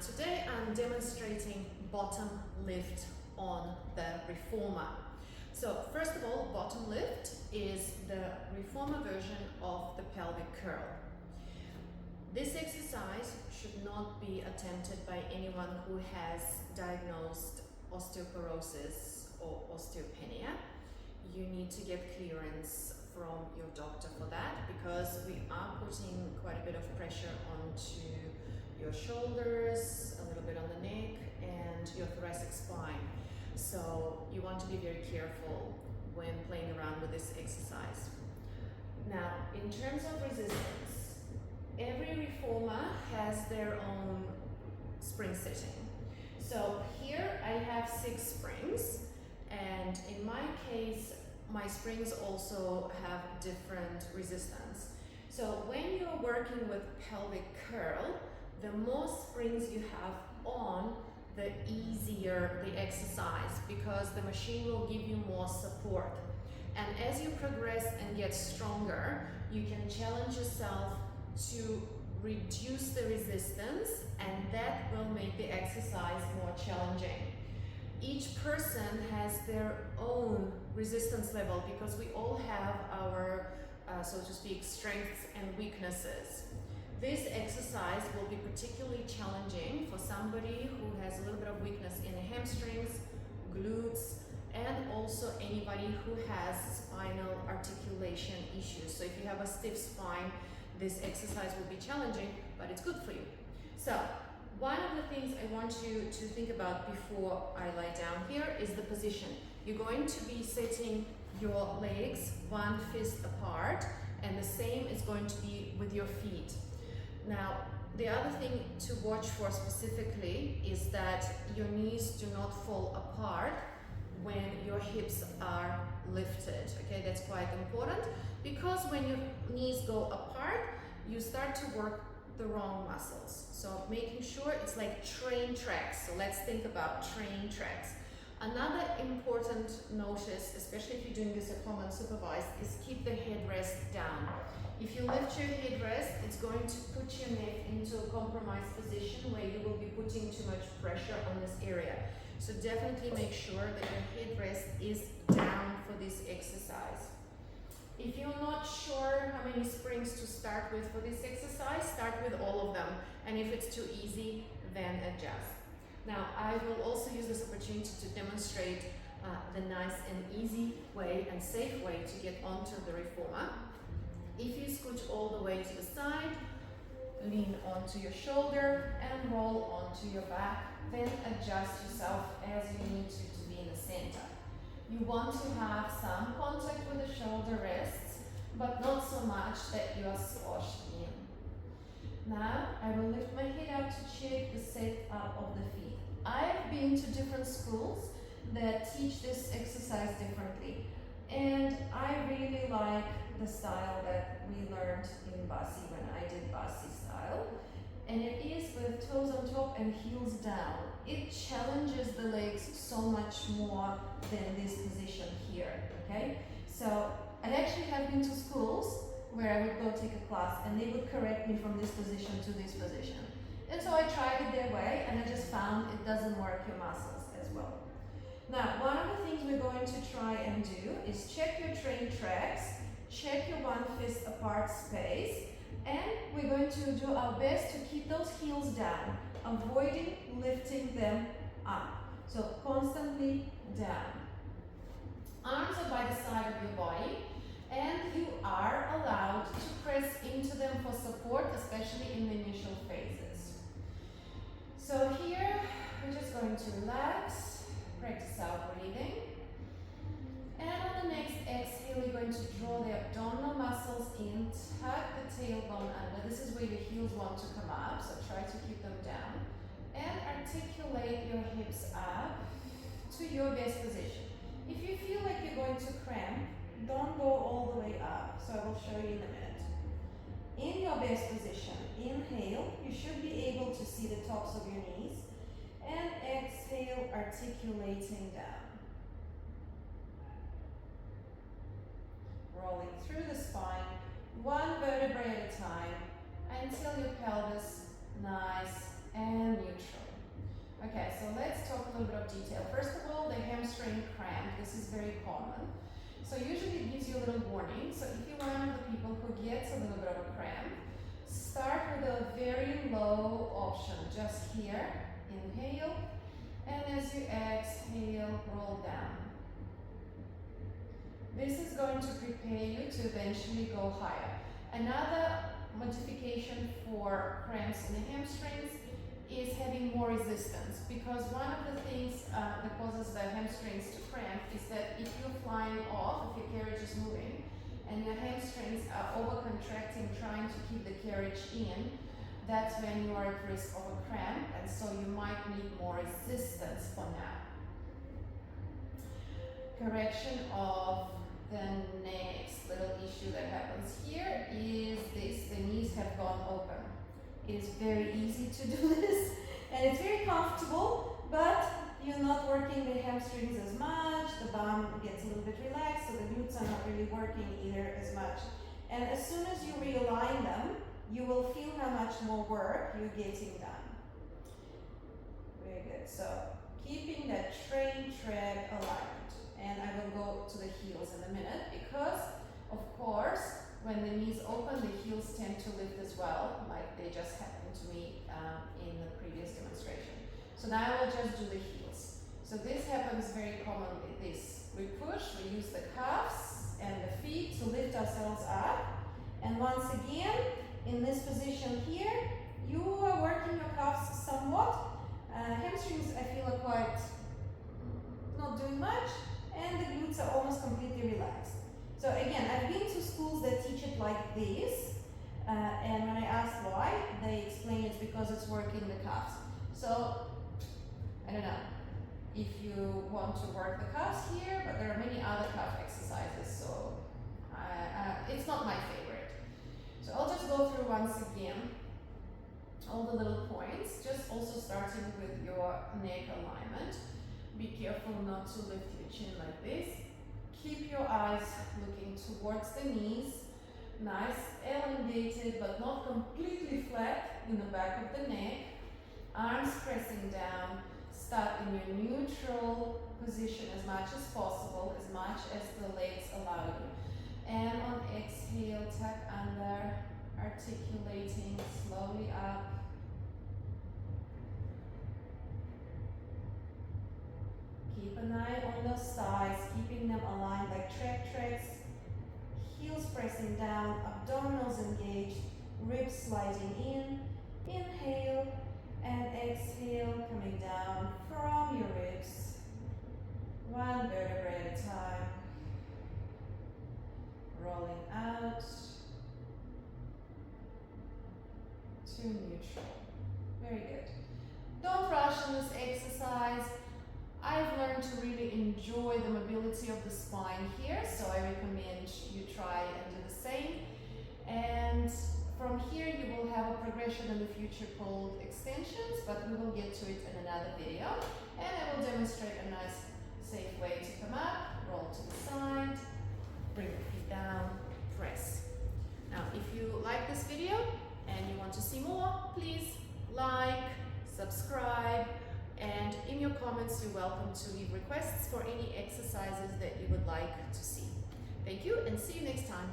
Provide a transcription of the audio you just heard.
Today I'm demonstrating bottom lift on the Reformer. So first of all, bottom lift is the Reformer version of the pelvic curl. This exercise should not be attempted by anyone who has diagnosed osteoporosis or osteopenia. You need to get clearance from your doctor for that, because we are putting quite a bit of pressure onto your shoulders, a little bit on the neck, and your thoracic spine. So you want to be very careful when playing around with this exercise. Now, in terms of resistance, every Reformer has their own spring setting. So here I have 6 springs, and in my case, my springs also have different resistance. So when you're working with pelvic curl, the more springs you have on, the easier the exercise, because the machine will give you more support. And as you progress and get stronger, you can challenge yourself to reduce the resistance, and that will make the exercise more challenging. Each person has their own resistance level, because we all have our, so to speak, strengths and weaknesses. This exercise will be particularly challenging for somebody who has a little bit of weakness in the hamstrings, glutes, and also anybody who has spinal articulation issues. So if you have a stiff spine, this exercise will be challenging, but it's good for you. So one of the things I want you to think about before I lie down here is the position. You're going to be setting your legs one fist apart, and the same is going to be with your feet. Now, the other thing to watch for specifically is that your knees do not fall apart when your hips are lifted. Okay, that's quite important, because when your knees go apart, you start to work the wrong muscles. So making sure it's like train tracks. So let's think about train tracks. Another important notice, especially if you're doing this at home unsupervised, is keep the headrest down. If you lift your headrest, it's going to put your neck into a compromised position where you will be putting too much pressure on this area. So definitely make sure that your headrest is down for this exercise. If you're not sure how many springs to start with for this exercise, start with all of them. And if it's too easy, then adjust. Now, I will also use this opportunity to demonstrate the nice and easy way and safe way to get onto the Reformer. If you scooch all the way to the side, lean onto your shoulder and roll onto your back, then adjust yourself as you need to be in the center. You want to have some contact with the shoulder rests, but not so much that you are squashed in. Now, I will lift my head out to check the setup of the feet. I've been to different schools that teach this exercise differently, and I really like the style that we learned in Bassi when I did Bassi style, and it is with toes on top and heels down. It challenges the legs so much more than this position here, okay? So I actually have been to schools where I would go take a class and they would correct me from this position to this position. And so I tried it their way, and I just found it doesn't work your muscles as well. Now, one of the things we're going to try and do is check your train tracks, check your one fist apart space, and we're going to do our best to keep those heels down, avoiding lifting them up. So constantly down. Arms are by the side of your body, and you are allowed to press into them for support, especially in the initial phases. So here, we're just going to relax, practice our breathing. And on the next exhale, we're going to draw the abdominal muscles in, tuck the tailbone under. This is where the heels want to come up, so try to keep them down. And articulate your hips up to your best position. If you feel like you're going to cramp, don't go all the way up, so I will show you in a minute. In your best position, inhale, you should be able to see the tops of your knees, and exhale, articulating down. Rolling through the spine, one vertebrae at a time, until your pelvis nice and neutral. Okay, so let's talk a little bit of detail. First of all, the hamstring cramp. This is very common. So usually it gives you a little warning. So if you're one of the people who gets a little bit of a cramp, start with a very low option, just here. Inhale, and as you exhale, roll down. This is going to prepare you to eventually go higher. Another modification for cramps in the hamstrings is having more resistance, because one of the things that causes the hamstrings to cramp is that if you're flying off, if your carriage is moving, and your hamstrings are over-contracting trying to keep the carriage in, that's when you are at risk of a cramp, and so you might need more resistance for now. Correction of the next little issue that happens here is this: the knees have gone open. It is very easy to do this, and it's very comfortable, but you're not working the hamstrings as much, the bum gets a little bit relaxed, so the glutes are not really working either as much. And as soon as you realign them, you will feel how much more work you're getting done. Very good. So keeping that train tread aligned. And I will go to the heels in a minute, because of course when the knees open, the heels tend to lift as well, like they just happened to me in the previous demonstration. So now I will just do the heels. So this happens very commonly. We push, we use the calves and the feet to lift ourselves up, and once again in this position here, you are working your calves somewhat. Hamstrings I feel are quite not doing much, and the glutes are almost completely relaxed. So again, I've been to schools that teach it like this, and when I asked why, they explain it's because it's working the calves. So, I don't know if you want to work the calves here, but there are many other calf exercises, so it's not my favorite. So I'll just go through once again all the little points, just also starting with your neck alignment. Be careful not to lift your chin like this. Keep your eyes looking towards the knees, nice elongated but not completely flat in the back of the neck. Arms pressing down. Start in your neutral position as much as possible, as much as the legs allow you. And on exhale, tuck under, articulating slowly up. Keep an eye on those thighs, keeping them aligned like tracks. Heels pressing down, abdominals engaged, ribs sliding in. Inhale and exhale, coming down from your ribs. One vertebrae at a time. Rolling out to neutral. Very good. Don't rush on this exercise. I've learned to really enjoy the mobility of the spine here, so I recommend you try and do the same. And from here you will have a progression in the future called extensions, but we will get to it in another video. And I will demonstrate a nice, safe way to come up, roll to the side, bring the feet down, press. Now, if you like this video and you want to see more, please like, subscribe, and in your comments you're welcome to leave requests for any exercises that you would like to see. Thank you, and see you next time.